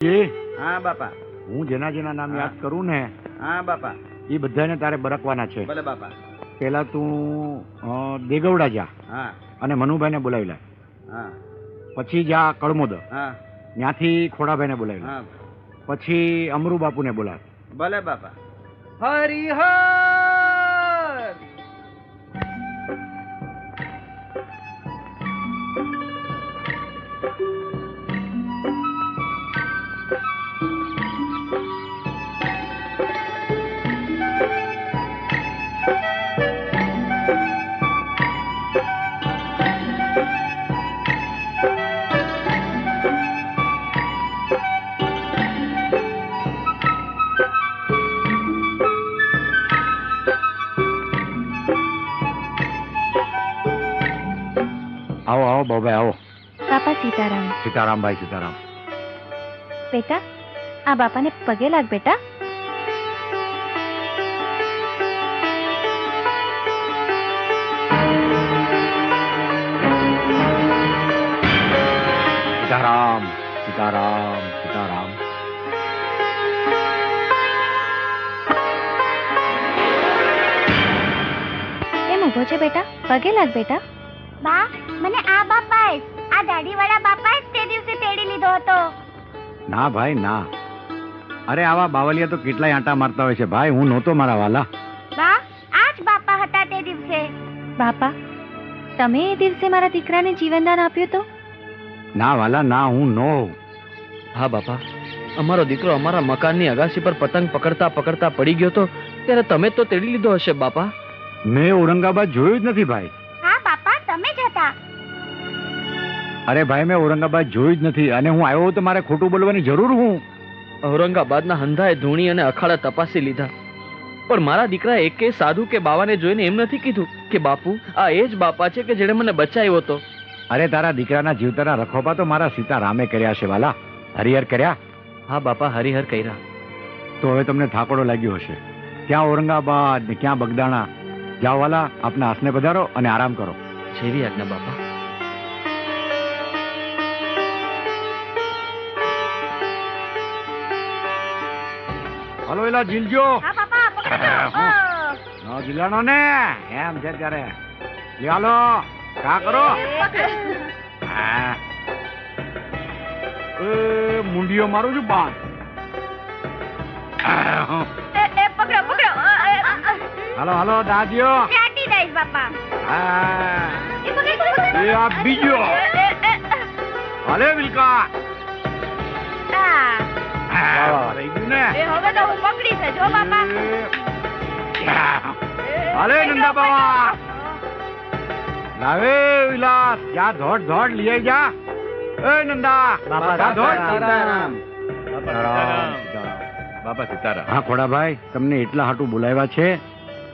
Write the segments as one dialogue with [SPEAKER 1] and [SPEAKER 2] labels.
[SPEAKER 1] હા બાપા.
[SPEAKER 2] હું જેના જેના નામ યાદ કરું ને
[SPEAKER 1] હા બાપા.
[SPEAKER 2] એ બધાને તારે બરકવાના છે.
[SPEAKER 1] ભલે બાપા.
[SPEAKER 2] પેલા તું દેગવડા જા
[SPEAKER 1] હા
[SPEAKER 2] અને મનુભાઈને બોલાવી લે.
[SPEAKER 1] હા
[SPEAKER 2] પછી જા કળમોદ,
[SPEAKER 1] હા
[SPEAKER 2] ત્યાંથી ખોડાભાઈને બોલાવી લે.
[SPEAKER 1] હા.
[SPEAKER 2] પછી અમરુ બાપુને બોલાવ.
[SPEAKER 1] ભલે બાપા. હરિહર.
[SPEAKER 2] આવો આવો બાબાઈ આવો.
[SPEAKER 3] બાપા સીતારામ.
[SPEAKER 2] સીતારામભાઈ સીતારામ.
[SPEAKER 3] બેટા, આ બાપાને પગે લાગ બેટા.
[SPEAKER 2] સીતારામ સીતારામ સીતારામ.
[SPEAKER 3] કેમ ઊભો છે બેટા? પગે લાગ બેટા.
[SPEAKER 4] બા, મને આ બાપાએ આ દાઢીવાળા બાપાએ તે દિવસે તેડી લીધો હતો.
[SPEAKER 2] ના ભાઈ ના. અરે આવા બાવલિયા તો કેટલાય આંટા મારતા હોય છે ભાઈ. હું નહોતો મારા વાલા.
[SPEAKER 4] બા, આ જ બાપા હતા તે દિવસે.
[SPEAKER 3] બાપા, તમે એ દિવસે મારા દીકરાને જીવનદાન આપ્યું તો?
[SPEAKER 2] ના વાલા ના, હું નો.
[SPEAKER 5] હા બાપા, અમારો દીકરો અમારા મકાનની અગાસી પર પતંગ પકડતા પકડતા પડી ગયો તો ત્યારે તમે તો તેડી લીધો હશે બાપા.
[SPEAKER 2] મેં ઔરંગાબાદ જોયું જ નથી ભાઈ.
[SPEAKER 4] હા બાપા, તમે જ હતા.
[SPEAKER 2] અરે ભાઈ મેં ઔરંગાબાદ જોયું જ નથી, અને હું આવ્યો તો મારે ખોટું બોલવાની જરૂર હું.
[SPEAKER 5] ઔરંગાબાદના હંધાએ ધૂણી અને અખાડા તપાસી લીધા, પણ મારા દીકરા એકે સાધુ કે બાવાને જોઈને એમ નથી કીધું કે બાપુ આ એ જ બાપા છે કે જેણે મને બચાવ્યો હતો.
[SPEAKER 2] અરે તારા દીકરાના જીવતાના રખોપા તો મારા સીતારામે કર્યા છે વાલા. હરિહર કર્યા.
[SPEAKER 5] હા બાપા, હરિહર કર્યા.
[SPEAKER 2] તો હવે તમને થાકોડો લાગ્યો હશે. ક્યાં ઔરંગાબાદ ને ક્યાં બગદાણા. જાઓ વાલા, આપના હાથને પધારો અને આરામ કરો.
[SPEAKER 5] જેવી આજ્ઞા બાપા.
[SPEAKER 2] હલો એલા જીલજો.
[SPEAKER 4] હા બાપા, પકડો.
[SPEAKER 2] નો જીલાનો ને એમ છે ત્યારે. હાલો કા કરો. હા. મુંડીઓ મારું છું બાદ.
[SPEAKER 4] પકડો પકડો.
[SPEAKER 2] હાલો હાલો દાદીઓ.
[SPEAKER 4] ચાટી દઈશ બાપા.
[SPEAKER 2] હા.
[SPEAKER 4] એ પકડ.
[SPEAKER 2] એ આ બીજો. હાલે વિલકા. રહી ગયું ને.
[SPEAKER 4] એ હવે તો હું પકડી છે જો બાપા.
[SPEAKER 2] હાલે નંદા બાવા. લાવે વિલાસ જા ધોડ ધોડ લઈ જા. એ નંદા
[SPEAKER 5] બાપા
[SPEAKER 2] જા ધોડ.
[SPEAKER 5] સીતારામ.
[SPEAKER 2] બાપા સીતારામ. હા ખોડાભાઈ, તમને એટલા હાટું બોલાવ્યા છે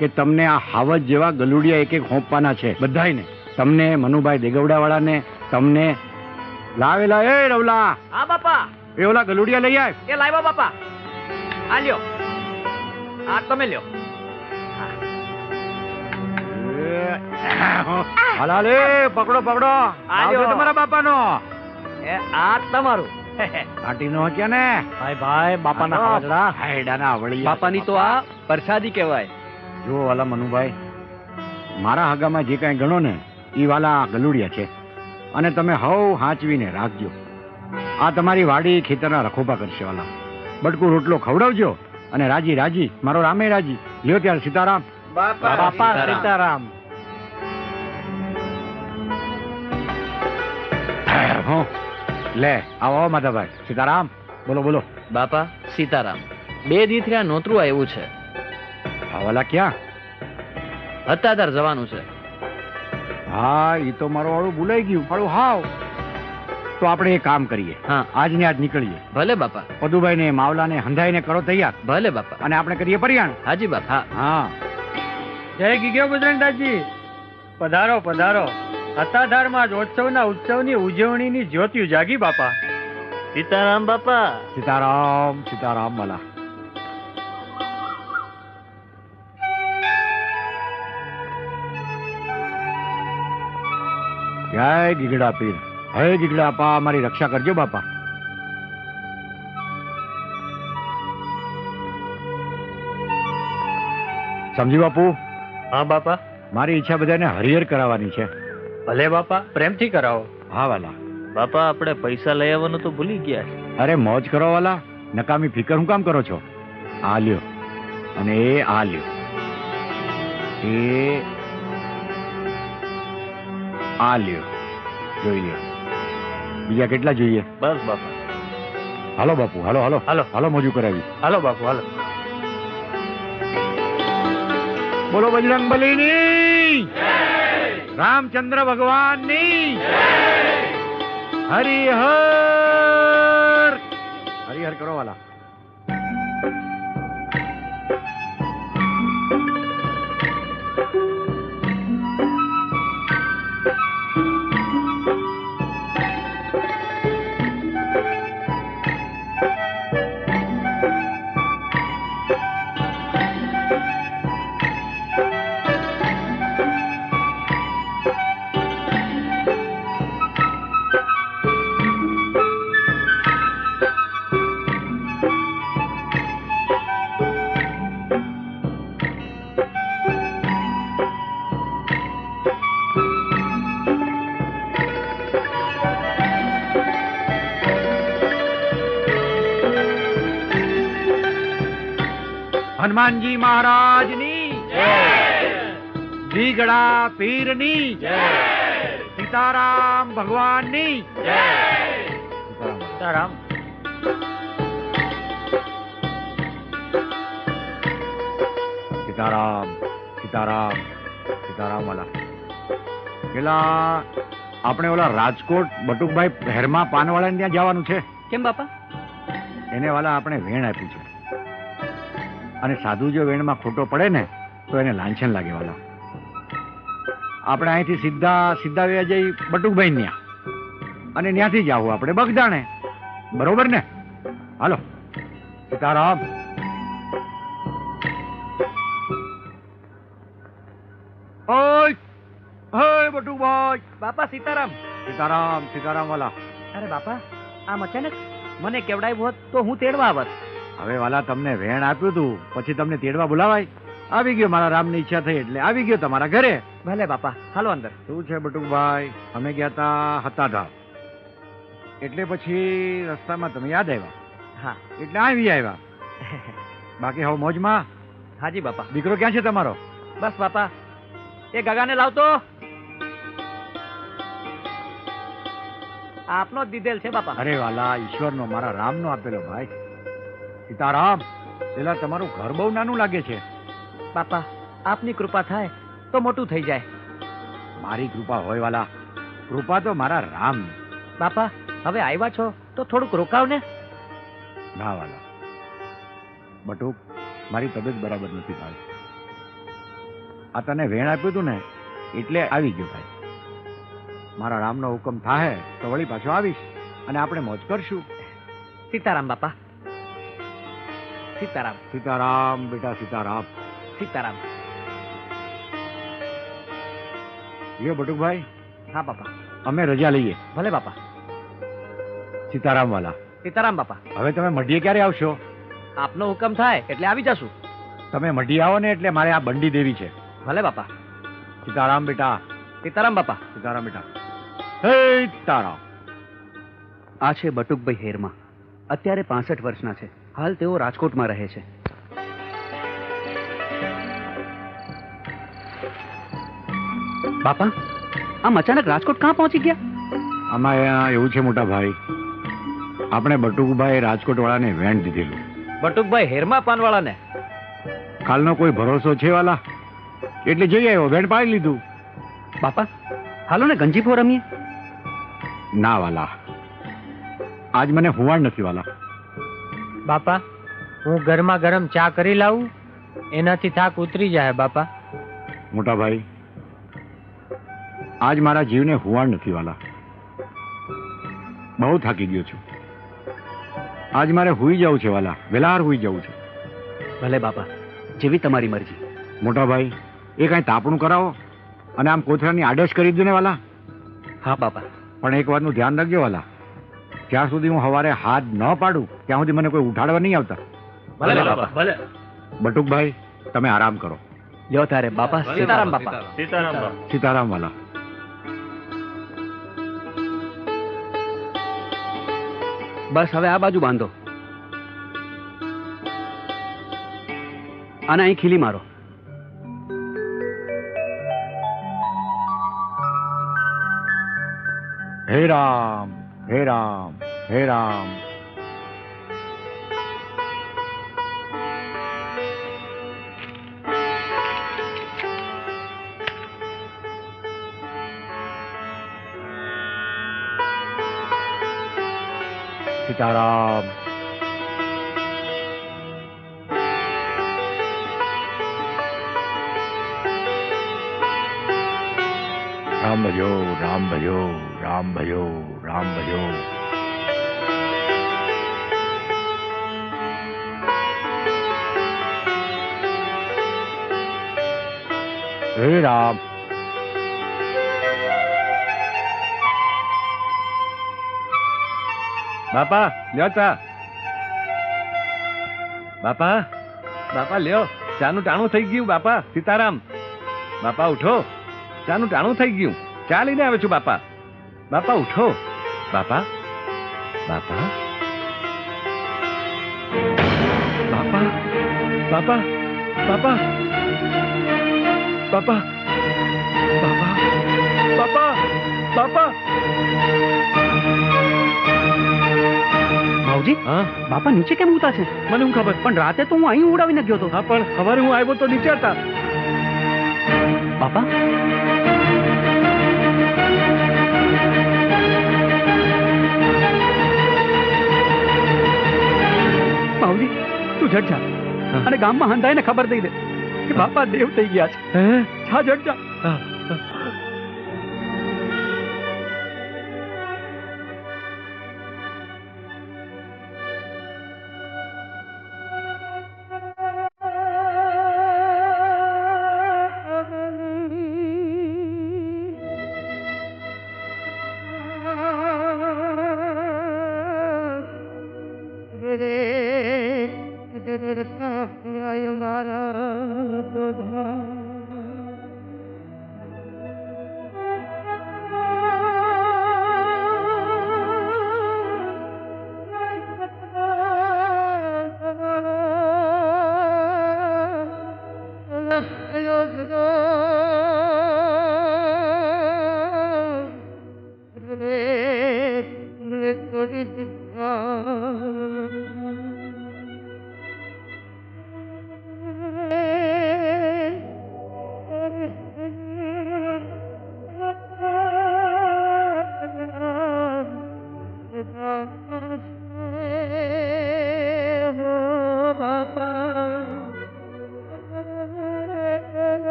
[SPEAKER 2] કે તમને આ હાવજ જેવા ગલુડિયા એક એક હોંપવાના છે બધાયને. તમને મનુભાઈ દેગવડાવાળાને, તમને લાવેલા. એ રવલા,
[SPEAKER 5] હા બાપા.
[SPEAKER 2] એ ઓલા ગલુડિયા લઈ આવ.
[SPEAKER 5] એ લાવ્યા બાપા. આ લ્યો. આ તમે લ્યો.
[SPEAKER 2] હાલ હાલ, એ પકડો પકડો. આવજો તમારા બાપાનો.
[SPEAKER 5] એ આ તમારું.
[SPEAKER 2] આટીનો ક્યાં ને
[SPEAKER 5] ભાઈ ભાઈ, બાપાના હાજરા.
[SPEAKER 2] હાયડાના આવળી.
[SPEAKER 5] બાપાની તો આ પ્રસાદી કહેવાય.
[SPEAKER 2] જો વાલા મનુભાઈ, મારા હગામાં જે કાંઈ ગણો ને એ વાલા ગલુડિયા છે, અને તમે હવ હાંચવીને રાખજો. આ તમારી વાડી ખેતરના રખોપા કરશે વાલા. બટકું રોટલો ખવડાવજો અને રાજી રાજી, મારો રામે રાજી. લ્યો ત્યારે સીતારામ.
[SPEAKER 5] બાપા સીતારામ.
[SPEAKER 2] હો લે આવો આવો માધાભાઈ. સીતારામ. બોલો બોલો.
[SPEAKER 5] બાપા સીતારામ. 2 દી થયા નોતરું આવ્યું છે.
[SPEAKER 2] આ વાલા ક્યાં?
[SPEAKER 5] હત્યાધાર જવાનું છે.
[SPEAKER 2] હા એ તો મારું વાળું ભૂલાઈ ગયું. મારું હાવ. તો આપણે એ કામ કરીએ.
[SPEAKER 5] હા
[SPEAKER 2] આજ ને આજ નીકળીએ.
[SPEAKER 5] ભલે બાપા.
[SPEAKER 2] પદુભાઈ ને માવલા ને હંધાઈ ને કરો તૈયાર,
[SPEAKER 5] ભલે બાપા.
[SPEAKER 2] અને આપણે કરીએ પરિયાણ.
[SPEAKER 5] હાજી બાપા.
[SPEAKER 2] હા.
[SPEAKER 6] જય ગીગ્યો બજરંગદાસજી. પધારો પધારો. સત્તાધારમાં જ ઉત્સવની ઉજવણીની જ્યોતિઓ જાગી બાપા. સીતારામ બાપા.
[SPEAKER 2] સીતારામ સીતારામ વાલા. જય ગીગડા પીર. હે ગીગડા આપા, મારી રક્ષા કરજો બાપા. સમજી બાપુ,
[SPEAKER 6] હા બાપા.
[SPEAKER 2] મારી ઈચ્છા બધાને હરિહર કરાવવાની છે.
[SPEAKER 6] ભલે બાપા, પ્રેમથી કરાવો.
[SPEAKER 2] હા વાલા.
[SPEAKER 5] બાપા આપણે પૈસા લઈ આવવાનું તો ભૂલી ગયા છે.
[SPEAKER 2] અરે મોજ કરો વાલા, નકામી ફિકર હું કામ કરો છો? આ લ્યો અને એ આ લ્યો, એ આ લ્યો, જોઈ લ્યો. બીજા કેટલા જોઈએ?
[SPEAKER 5] બસ બાપા.
[SPEAKER 2] હાલો બાપુ, હાલો હાલો
[SPEAKER 6] હાલો.
[SPEAKER 2] હાલો, મોજું કરાવી.
[SPEAKER 6] હાલો બાપુ, હાલો.
[SPEAKER 2] બોલો બજરંગબલીની, રામચંદ્ર ભગવાનની, હરિહર. હરિહર કરો વાલા. હનુમાનજી મહારાજની, દીગડા પીરની, સીતારામ ભગવાનની.
[SPEAKER 6] સીતારામ.
[SPEAKER 2] સીતારામ સીતારામ સીતારામ વાલા. પેલા આપણે ઓલા રાજકોટ બટુકભાઈ હેરમા પાનવાળાને ત્યાં જવાનું છે.
[SPEAKER 5] કેમ બાપા?
[SPEAKER 2] એને વાલા આપણે વેણ આપ્યું છે, અને સાધુ જો વેણમાં ખોટો પડે ને તો એને લાંછન લાગે વાલા. આપણે અહીંથી સીધા વ્યા જઈ બટુકભાઈ ત્યાં, અને ત્યાંથી જાવું આપણે બગદાણે. બરોબર ને? હાલો. સીતારામ. ઓય ઓય બટુકભાઈ.
[SPEAKER 5] બાપા સીતારામ.
[SPEAKER 2] સીતારામ સીતારામ વાલા.
[SPEAKER 5] અરે બાપા, આમ અચાનક મને કેવડાવ્યું હોત તો હું તેડવા આવત.
[SPEAKER 2] હવે વાલા તમને વેણ આપ્યું તું, પછી તમને તેડવા બોલાવાય? આવી ગયો, મારા રામની ઈચ્છા થઈ એટલે આવી ગયો તમારા ઘરે.
[SPEAKER 5] ભલે બાપા, હાલો અંદર.
[SPEAKER 2] શું છે બટુકભાઈ? અમે ગયા તા હતાધામ, એટલે પછી રસ્તામાં તમે યાદ આવ્યા.
[SPEAKER 5] હા.
[SPEAKER 2] એટલે આવી આવ્યા. બાકી હવે મોજમાં?
[SPEAKER 5] હાજી બાપા.
[SPEAKER 2] દીકરો ક્યાં છે તમારો?
[SPEAKER 5] બસ બાપા, એ ગગાને લાવતો. આપનો જ દીધેલ છે બાપા.
[SPEAKER 2] અરે વાલા, ઈશ્વરનો, મારા રામનો આપેલો ભાઈ. સીતારામ. પેલા તમારું ઘર બહુ નાનું લાગે છે.
[SPEAKER 5] બાપા, આપની કૃપા થાય તો મોટું થઈ જાય.
[SPEAKER 2] મારી કૃપા હોય વાલા, કૃપા તો મારા રામની.
[SPEAKER 5] બાપા, હવે આવ્યા છો તો થોડુંક રોકાવ ને.
[SPEAKER 2] ના વાલા, બટુક, મારી તબિયત બરાબર નથી ભાઈ. આ તને વેણ આપ્યું હતું ને એટલે આવી ગયો ભાઈ. મારા રામનો હુકમ થાય તો વળી પાછો આવીશ અને આપણે મોજ કરશું.
[SPEAKER 5] સીતારામ બાપા. સીતારામ.
[SPEAKER 2] સીતારામ બેટા, સીતારામ.
[SPEAKER 5] સીતારામ.
[SPEAKER 2] લ્યો બટુકભાઈ.
[SPEAKER 5] હા બાપા.
[SPEAKER 2] અમે રજા લઈએ.
[SPEAKER 5] ભલે બાપા.
[SPEAKER 2] સીતારામ વાલા.
[SPEAKER 5] સીતારામ બાપા.
[SPEAKER 2] હવે તમે મઢીએ ક્યારે આવશો?
[SPEAKER 5] આપનો હુકમ થાય એટલે આવી જશું.
[SPEAKER 2] તમે મઢી આવો ને એટલે મારે આ બંડી દેવી છે.
[SPEAKER 5] ભલે બાપા.
[SPEAKER 2] સીતારામ બેટા.
[SPEAKER 5] સીતારામ બાપા.
[SPEAKER 2] સીતારામ બેટા. હે સીતારામ.
[SPEAKER 7] આ છે બટુકભાઈ હેરમા. અત્યારે 65 વર્ષના છે. હાલ તેઓ રાજકોટમાં રહે છે. બાપા, આમ અચાનક રાજકોટ ક્યાં પહોંચી ગયા?
[SPEAKER 2] આમાં એવું છે મોટા ભાઈ, આપણે બટુકભાઈ રાજકોટ વાળાને વેણ દીધેલું.
[SPEAKER 5] બટુકભાઈ હેરમા પાનવાળાને?
[SPEAKER 2] કાલનો કોઈ ભરોસો છે વાલા, એટલે જઈ આવ્યો, વેણ પાડી લીધું.
[SPEAKER 7] બાપા, હાલો ને ગંજીફો રમીએ.
[SPEAKER 2] ના વાલા, આજ મને હુવાડ નથી વાલા.
[SPEAKER 6] બાપા, હું ગરમા ગરમ ચા કરી લાવું, એનાથી થાક ઉતરી જાય બાપા.
[SPEAKER 2] મોટા ભાઈ, આજ મારા જીવને હુવાડ નથી વાલા. બહુ થાકી ગયો છું. આજ મારે હુઈ જવું છે વાલા, વેલાહાર હુઈ જવું છે.
[SPEAKER 7] ભલે બાપા, જેવી તમારી મરજી.
[SPEAKER 2] મોટા ભાઈ, એ કાંઈ તાપણું કરાવો અને આમ કોથળાની આડશ કરી દો ને વાલા.
[SPEAKER 7] હા બાપા.
[SPEAKER 2] પણ એક વાતનું ધ્યાન રાખજો વાલા, જ્યાં સુધી હું સવારે હાથ ન પાડું ત્યાં સુધી મને કોઈ ઉઠાડવા નહીં આવતા.
[SPEAKER 5] ભલે બાપા. ભલે.
[SPEAKER 2] બટુકભાઈ, તમે આરામ કરો.
[SPEAKER 7] લ્યો તારે બાપા સીતારામ બાપા.
[SPEAKER 1] સીતારામ બાપા.
[SPEAKER 2] સીતારામ વાલા.
[SPEAKER 7] બસ હવે આ બાજુ બાંધો. આને અહીં ખીલી મારો.
[SPEAKER 2] હે રામ, હે રામ, હે રામ. સીતારામ. રામ ભજો, રામ ભજો, રામ ભજો, રામ ભજો. હે રામ.
[SPEAKER 1] બાપા લ્યો ચા. બાપા બાપા લ્યો, ચાનું ટાણું થઈ ગયું. બાપા સીતારામ. બાપા ઉઠો, ચાનું ટાણું થઈ ગયું. ચા લઈને આવે છું બાપા. બાપા ઉઠો. બાપા બાપા બાપા બાપા બાપા બાપા બાપા બાપા બાપા.
[SPEAKER 7] ભાવજી
[SPEAKER 1] હા
[SPEAKER 7] બાપા નીચે કેમ ઉતા છે?
[SPEAKER 1] મને હું ખબર.
[SPEAKER 7] પણ રાતે તો હું અહીં ઉડાવીને ગયો હતો.
[SPEAKER 1] હા પણ સવારે હું આવ્યો તો નીચે હતા.
[SPEAKER 7] બાપા ભાવજી તું જટ જા અને ગામમાં હંધાઈને ખબર દઈ દે કે બાપા દેવ થઈ ગયા છે. જા જટ જા.